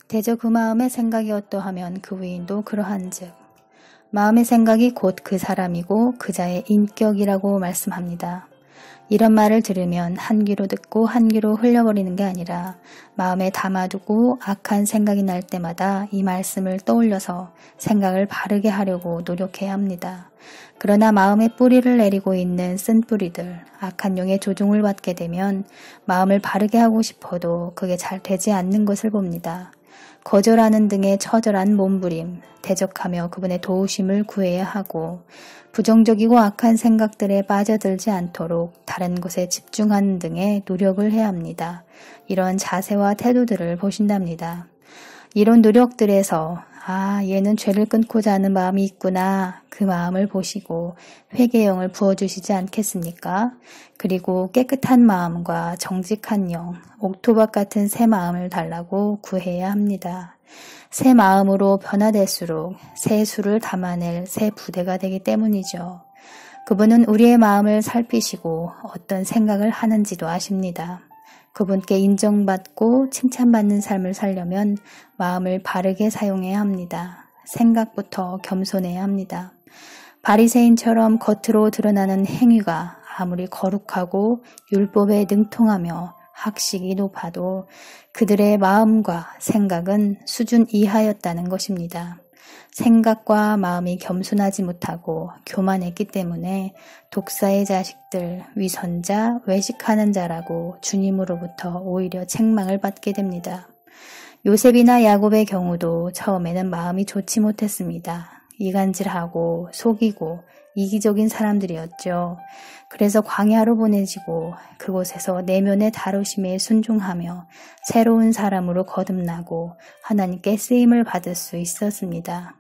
대저 그 마음의 생각이 어떠하면 그 위인도 그러한즉 마음의 생각이 곧 그 사람이고 그자의 인격이라고 말씀합니다. 이런 말을 들으면 한 귀로 듣고 한 귀로 흘려버리는 게 아니라 마음에 담아두고 악한 생각이 날 때마다 이 말씀을 떠올려서 생각을 바르게 하려고 노력해야 합니다. 그러나 마음에 뿌리를 내리고 있는 쓴뿌리들, 악한 용의 조종을 받게 되면 마음을 바르게 하고 싶어도 그게 잘 되지 않는 것을 봅니다. 거절하는 등의 처절한 몸부림, 대적하며 그분의 도우심을 구해야 하고 부정적이고 악한 생각들에 빠져들지 않도록 다른 곳에 집중하는 등의 노력을 해야 합니다. 이런 자세와 태도들을 보신답니다. 이런 노력들에서 얘는 죄를 끊고자 하는 마음이 있구나. 그 마음을 보시고 회개영을 부어주시지 않겠습니까? 그리고 깨끗한 마음과 정직한 영, 옥토박 같은 새 마음을 달라고 구해야 합니다. 새 마음으로 변화될수록 새 수를 담아낼 새 부대가 되기 때문이죠. 그분은 우리의 마음을 살피시고 어떤 생각을 하는지도 아십니다. 그분께 인정받고 칭찬받는 삶을 살려면 마음을 바르게 사용해야 합니다. 생각부터 겸손해야 합니다. 바리새인처럼 겉으로 드러나는 행위가 아무리 거룩하고 율법에 능통하며 학식이 높아도 그들의 마음과 생각은 수준 이하였다는 것입니다. 생각과 마음이 겸손하지 못하고 교만했기 때문에 독사의 자식들, 위선자, 외식하는 자라고 주님으로부터 오히려 책망을 받게 됩니다. 요셉이나 야곱의 경우도 처음에는 마음이 좋지 못했습니다. 이간질하고 속이고 이기적인 사람들이었죠. 그래서 광야로 보내지고 그곳에서 내면의 다루심에 순종하며 새로운 사람으로 거듭나고 하나님께 쓰임을 받을 수 있었습니다.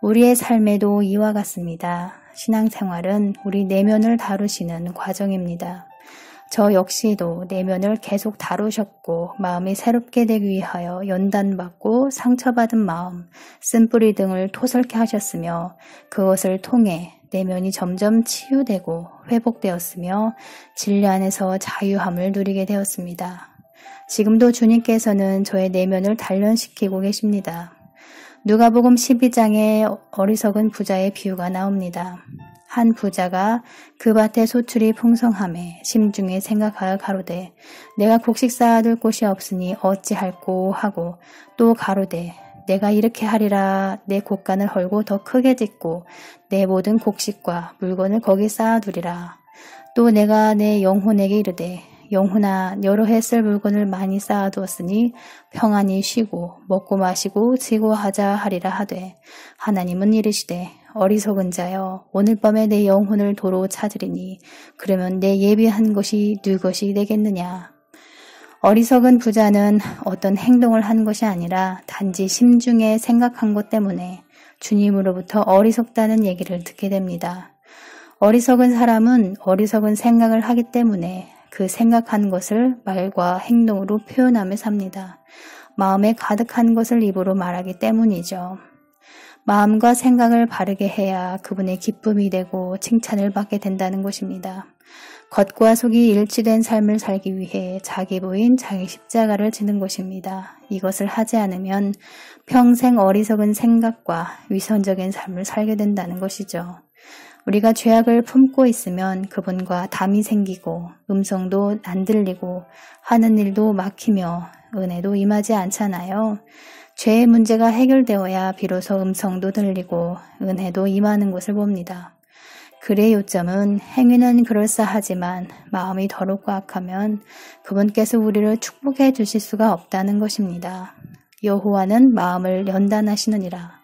우리의 삶에도 이와 같습니다. 신앙생활은 우리 내면을 다루시는 과정입니다. 저 역시도 내면을 계속 다루셨고 마음이 새롭게 되기 위하여 연단받고 상처받은 마음, 쓴뿌리 등을 토설케 하셨으며 그것을 통해 내면이 점점 치유되고 회복되었으며 진리 안에서 자유함을 누리게 되었습니다. 지금도 주님께서는 저의 내면을 단련시키고 계십니다. 누가복음 12장에 어리석은 부자의 비유가 나옵니다. 한 부자가 그 밭에 소출이 풍성함에 심중에 생각하여 가로되 내가 곡식 쌓아둘 곳이 없으니 어찌할꼬 하고 또 가로되 내가 이렇게 하리라 내 곡간을 헐고 더 크게 짓고 내 모든 곡식과 물건을 거기 쌓아두리라. 또 내가 내 영혼에게 이르되 영혼아 여러 해 쓸 물건을 많이 쌓아두었으니 평안히 쉬고 먹고 마시고 즐거워하자 하리라 하되 하나님은 이르시되 어리석은 자여 오늘 밤에 내 영혼을 도로 찾으리니 그러면 내 예비한 것이 네 것이 되겠느냐. 어리석은 부자는 어떤 행동을 한 것이 아니라 단지 심중에 생각한 것 때문에 주님으로부터 어리석다는 얘기를 듣게 됩니다. 어리석은 사람은 어리석은 생각을 하기 때문에 그 생각한 것을 말과 행동으로 표현하며 삽니다. 마음에 가득한 것을 입으로 말하기 때문이죠. 마음과 생각을 바르게 해야 그분의 기쁨이 되고 칭찬을 받게 된다는 것입니다. 겉과 속이 일치된 삶을 살기 위해 자기 부인 자기 십자가를 지는 것입니다. 이것을 하지 않으면 평생 어리석은 생각과 위선적인 삶을 살게 된다는 것이죠. 우리가 죄악을 품고 있으면 그분과 담이 생기고 음성도 안 들리고 하는 일도 막히며 은혜도 임하지 않잖아요. 죄의 문제가 해결되어야 비로소 음성도 들리고 은혜도 임하는 것을 봅니다. 글의 요점은 행위는 그럴싸하지만 마음이 더럽고 악하면 그분께서 우리를 축복해 주실 수가 없다는 것입니다. 여호와는 마음을 연단하시느니라.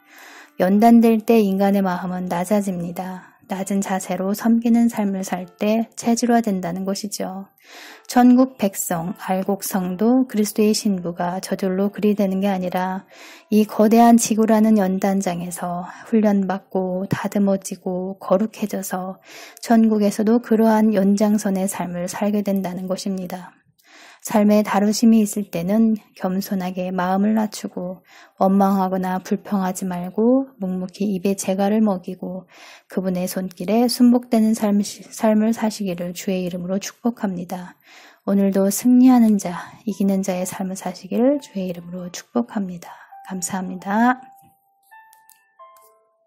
연단될 때 인간의 마음은 낮아집니다. 낮은 자세로 섬기는 삶을 살 때 체질화된다는 것이죠. 천국 백성, 알곡성도 그리스도의 신부가 저절로 그리 되는 게 아니라 이 거대한 지구라는 연단장에서 훈련받고 다듬어지고 거룩해져서 천국에서도 그러한 연장선의 삶을 살게 된다는 것입니다. 삶에 다루심이 있을 때는 겸손하게 마음을 낮추고 원망하거나 불평하지 말고 묵묵히 입에 재갈을 먹이고 그분의 손길에 순복되는 삶을 사시기를 주의 이름으로 축복합니다. 오늘도 승리하는 자, 이기는 자의 삶을 사시기를 주의 이름으로 축복합니다. 감사합니다.